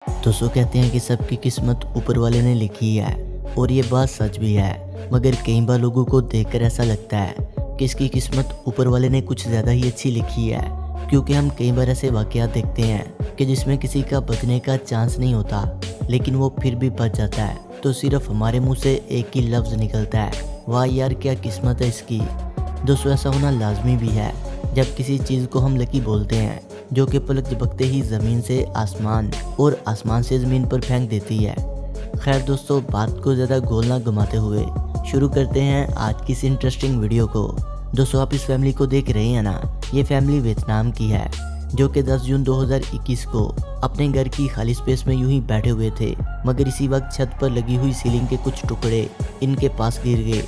दोस्तों कहते हैं कि सबकी किस्मत ऊपर वाले ने लिखी है और ये बात सच भी है। मगर कई बार लोगों को देखकर ऐसा लगता है कि इसकी किस्मत ऊपर वाले ने कुछ ज़्यादा ही अच्छी लिखी है, क्योंकि हम कई बार ऐसे वाक़यात देखते हैं कि जिसमें किसी का बचने का चांस नहीं होता, लेकिन वो फिर भी बच जाता है। तो सिर्फ हमारे मुंह से एक ही लफ्ज़ निकलता है, वाह यार क्या किस्मत है इसकी। दोस्तों ऐसा होना लाजमी भी है जब किसी चीज़ को हम लकी बोलते हैं, जो कि पलक झपकते ही ज़मीन से आसमान और आसमान से ज़मीन पर फेंक देती है। खैर दोस्तों, बात को ज़्यादा गोल ना घुमाते हुए शुरू करते हैं आज की इस इंटरेस्टिंग वीडियो को। दोस्तों आप इस फैमिली को देख रहे हैं ना, ये फैमिली वियतनाम की है, जो कि 10 जून 2021 को अपने घर की खाली स्पेस में यूं ही बैठे हुए थे। मगर इसी वक्त छत पर लगी हुई सीलिंग के कुछ टुकड़े इनके पास गिर गए।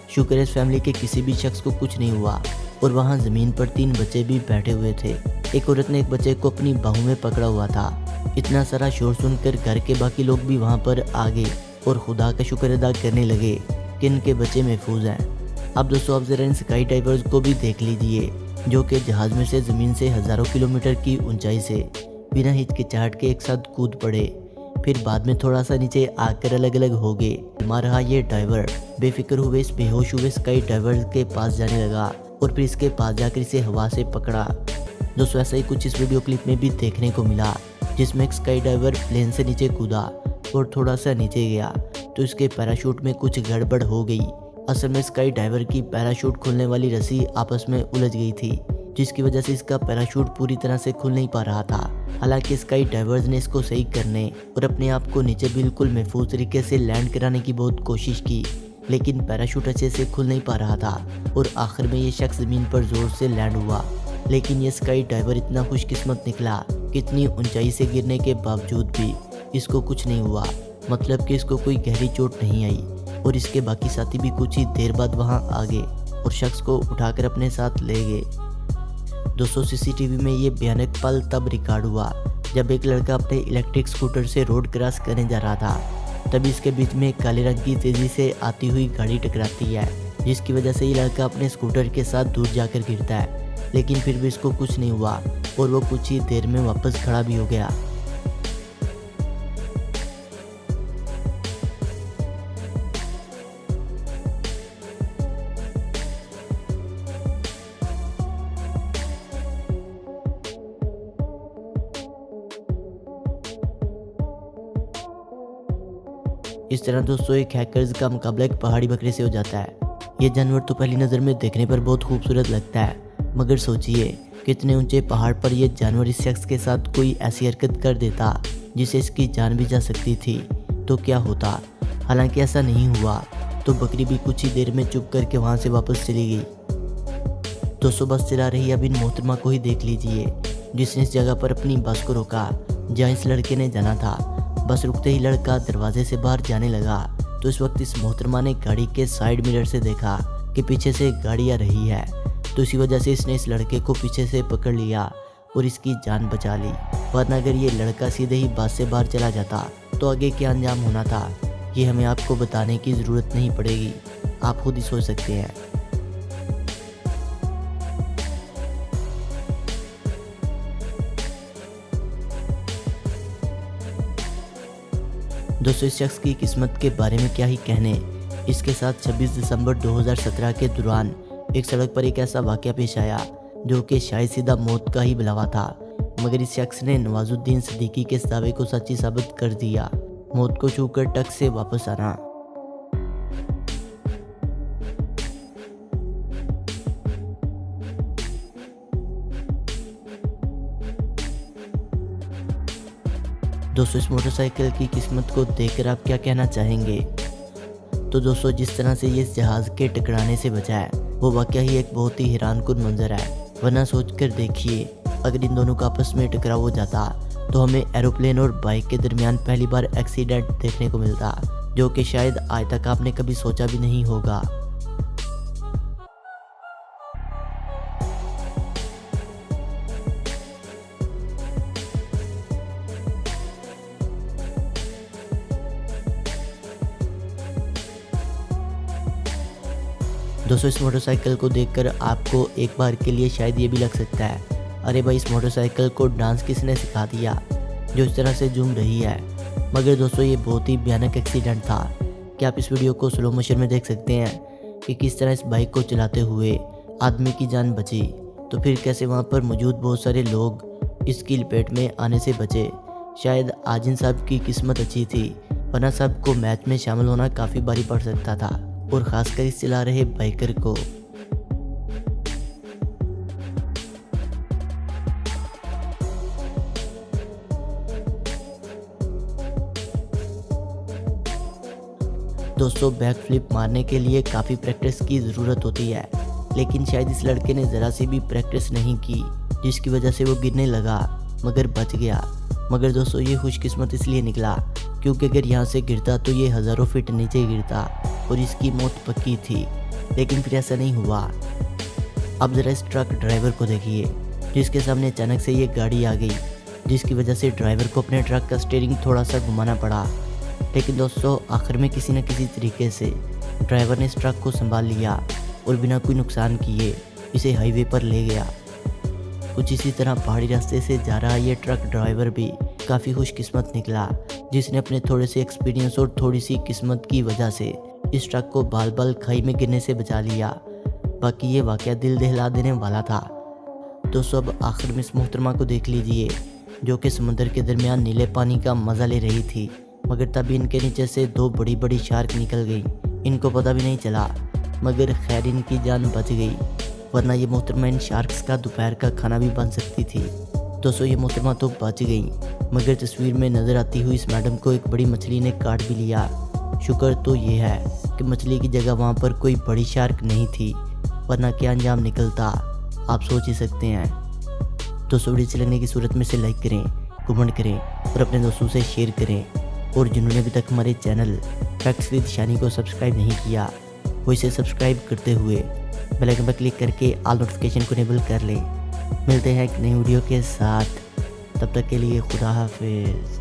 शुक्र है इस फैमिली के किसी भी शख्स को कुछ नहीं हुआ और वहाँ ज़मीन पर 3 बच्चे भी बैठे हुए थे। एक औरत ने एक बच्चे को अपनी बाहों में पकड़ा हुआ था। इतना सारा शोर सुनकर घर के बाकी लोग भी वहाँ पर आ गए और खुदा का शुक्र अदा करने लगे कि इनके बच्चे महफूज हैं। अब दोस्तों आप ज़रा इन स्काई डाइवर्स को भी देख लीजिए, जो कि जहाज़ में से ज़मीन से हज़ारों किलोमीटर की ऊंचाई से बिना हिचकिचाहट के एक साथ कूद पड़े, फिर बाद में थोड़ा सा नीचे आकर अलग अलग हो गए। हमारा ये डाइवर बेफिक्र हुए इस बेहोश हुए स्काई डाइवर के पास जाने लगा और फिर इसके पास जाकर इसे हवा से पकड़ा। दोस्तों ऐसा ही कुछ इस वीडियो क्लिप में भी देखने को मिला, जिसमें एक स्काई डाइवर प्लेन से नीचे कूदा और थोड़ा सा नीचे गया तो इसके पैराशूट में कुछ गड़बड़ हो गई। असल में स्काई डाइवर की पैराशूट खोलने वाली रस्सी आपस में उलझ गई थी, जिसकी वजह से इसका पैराशूट पूरी तरह से खुल नहीं पा रहा था। हालांकि स्काई डाइवर्स ने इसको सही करने और अपने आप को नीचे बिल्कुल महफूज तरीके से लैंड कराने की बहुत कोशिश की, लेकिन पैराशूट अच्छे से खुल नहीं पा रहा था और आखिर में ये शख्स ज़मीन पर ज़ोर से लैंड हुआ। लेकिन ये स्काई डाइवर इतना खुशकिस्मत निकला कि इतनी ऊंचाई से गिरने के बावजूद भी इसको कुछ नहीं हुआ, मतलब कि इसको कोई गहरी चोट नहीं आई और इसके बाकी साथी भी कुछ ही देर बाद वहां आ गए और शख्स को उठाकर अपने साथ ले गए। दोस्तों सीसीटीवी में ये भयानक पल तब रिकॉर्ड हुआ जब एक लड़का अपने इलेक्ट्रिक स्कूटर से रोड क्रॉस करने जा रहा था। तभी इसके बीच में एक काले रंग की तेजी से आती हुई गाड़ी टकराती है, जिसकी वजह से ये लड़का अपने स्कूटर के साथ दूर जाकर गिरता है, लेकिन फिर भी इसको कुछ नहीं हुआ और वो कुछ ही देर में वापस खड़ा भी हो गया। इस तरह दोस्तों एक हैकर्स का मुकाबला एक पहाड़ी बकरे से हो जाता है। ये जानवर तो पहली नज़र में देखने पर बहुत खूबसूरत लगता है, मगर सोचिए कितने ऊंचे पहाड़ पर यह जानवर इस शख्स के साथ कोई ऐसी हरकत कर देता जिससे इसकी जान भी जा सकती थी, तो क्या होता। हालांकि ऐसा नहीं हुआ, तो बकरी भी कुछ ही देर में चुप करके वहाँ से वापस चली गई। दोस्तों बस चला रही अब इन मोहतरमा को ही देख लीजिए, जिसने इस जगह पर अपनी बस को रोका जहाँ इस लड़के ने जाना था। बस रुकते ही लड़का दरवाजे से बाहर जाने लगा तो इस वक्त इस मोहतरमा ने गाड़ी के साइड मिरर से देखा कि पीछे से एक गाड़ी आ रही है, तो इसी वजह से इसने इस लड़के को पीछे से पकड़ लिया और इसकी जान बचा ली। वरना अगर ये लड़का सीधे ही बस से बाहर चला जाता तो आगे क्या अंजाम होना था, ये हमें आपको बताने की ज़रूरत नहीं पड़ेगी, आप खुद ही सोच सकते हैं। दोस्तों इस शख्स की किस्मत के बारे में क्या ही कहने। इसके साथ 26 दिसंबर 2017 के दौरान एक सड़क पर एक ऐसा वाक़या पेश आया जो कि शायद सीधा मौत का ही बुलावा था, मगर इस शख्स ने नवाजुद्दीन सिद्दीकी के इस दावे को सच्ची साबित कर दिया। मौत को छूकर टक से वापस आना। दोस्तों इस मोटरसाइकिल की किस्मत को देखकर आप क्या कहना चाहेंगे। तो दोस्तों जिस तरह से ये इस जहाज़ के टकराने से बचा है वो वाकई ही एक बहुत ही हैरानकुन मंजर है। वरना सोच कर देखिए अगर इन दोनों का आपस में टकराव हो जाता तो हमें एरोप्लेन और बाइक के दरमियान पहली बार एक्सीडेंट देखने को मिलता, जो कि शायद आज तक आपने कभी सोचा भी नहीं होगा। दोस्तों इस मोटरसाइकिल को देखकर आपको एक बार के लिए शायद ये भी लग सकता है, अरे भाई इस मोटरसाइकिल को डांस किसने सिखा दिया। जो इस तरह से झूम रही है। मगर दोस्तों ये बहुत ही भयानक एक्सीडेंट था कि आप इस वीडियो को स्लो मोशन में देख सकते हैं कि किस तरह इस बाइक को चलाते हुए आदमी की जान बची, तो फिर कैसे वहाँ पर मौजूद बहुत सारे लोग इसकी लपेट में आने से बचे। शायद आजिन साहब की किस्मत अच्छी थी, वरना साहब को मैच में शामिल होना काफ़ी भारी पड़ सकता था, और ख़ासकर इस चला रहे बाइकर को। दोस्तों बैक फ्लिप मारने के लिए काफ़ी प्रैक्टिस की ज़रूरत होती है, लेकिन शायद इस लड़के ने ज़रा सी भी प्रैक्टिस नहीं की, जिसकी वजह से वो गिरने लगा मगर बच गया। मगर दोस्तों ये खुशकिस्मत इसलिए निकला क्योंकि अगर यहाँ से गिरता तो ये हज़ारों फीट नीचे गिरता और इसकी मौत पक्की थी, लेकिन फिर ऐसा नहीं हुआ। अब ज़रा इस ट्रक ड्राइवर को देखिए, जिसके सामने अचानक से ये गाड़ी आ गई, जिसकी वजह से ड्राइवर को अपने ट्रक का स्टीयरिंग थोड़ा सा घुमाना पड़ा। लेकिन दोस्तों आखिर में किसी न किसी तरीके से ड्राइवर ने इस ट्रक को संभाल लिया और बिना कोई नुकसान किए इसे हाईवे पर ले गया। कुछ इसी तरह पहाड़ी रास्ते से जा रहा ये ट्रक ड्राइवर भी काफ़ी खुशकिस्मत निकला, जिसने अपने थोड़े से एक्सपीरियंस और थोड़ी सी किस्मत की वजह से इस ट्रक को बाल बाल खाई में गिरने से बचा लिया। बाकी ये वाकया दिल दहला देने वाला था। दोस्तों अब आखिर में इस मोहतरमा को देख लीजिए, जो कि समुद्र के दरमियान नीले पानी का मज़ा ले रही थी, मगर तभी इनके नीचे से दो बड़ी बड़ी शार्क निकल गई। इनको पता भी नहीं चला, मगर खैर इनकी जान बच गई, वरना ये मोहतरमा इन शार्क्स का दोपहर का खाना भी बन सकती थी। दोस्तों ये मोहतरमा तो बच गई, मगर तस्वीर में नज़र आती हुई इस मैडम को एक बड़ी मछली ने काट भी लिया। शुक्र तो ये है कि मछली की जगह वहाँ पर कोई बड़ी शार्क नहीं थी, वरना क्या अंजाम निकलता आप सोच ही सकते हैं। दोस्तों वीडियो अच्छी लगने की सूरत में से लाइक करें, कमेंट करें और अपने दोस्तों से शेयर करें, और जिन्होंने अभी तक हमारे चैनल फैक्ट्स विद शानी को सब्सक्राइब नहीं किया वो इसे सब्सक्राइब करते हुए बेल आइकन पर क्लिक करके ऑल नोटिफिकेशन को इनेबल कर लें। मिलते हैं एक नई वीडियो के साथ, तब तक के लिए खुदा हाफिज़।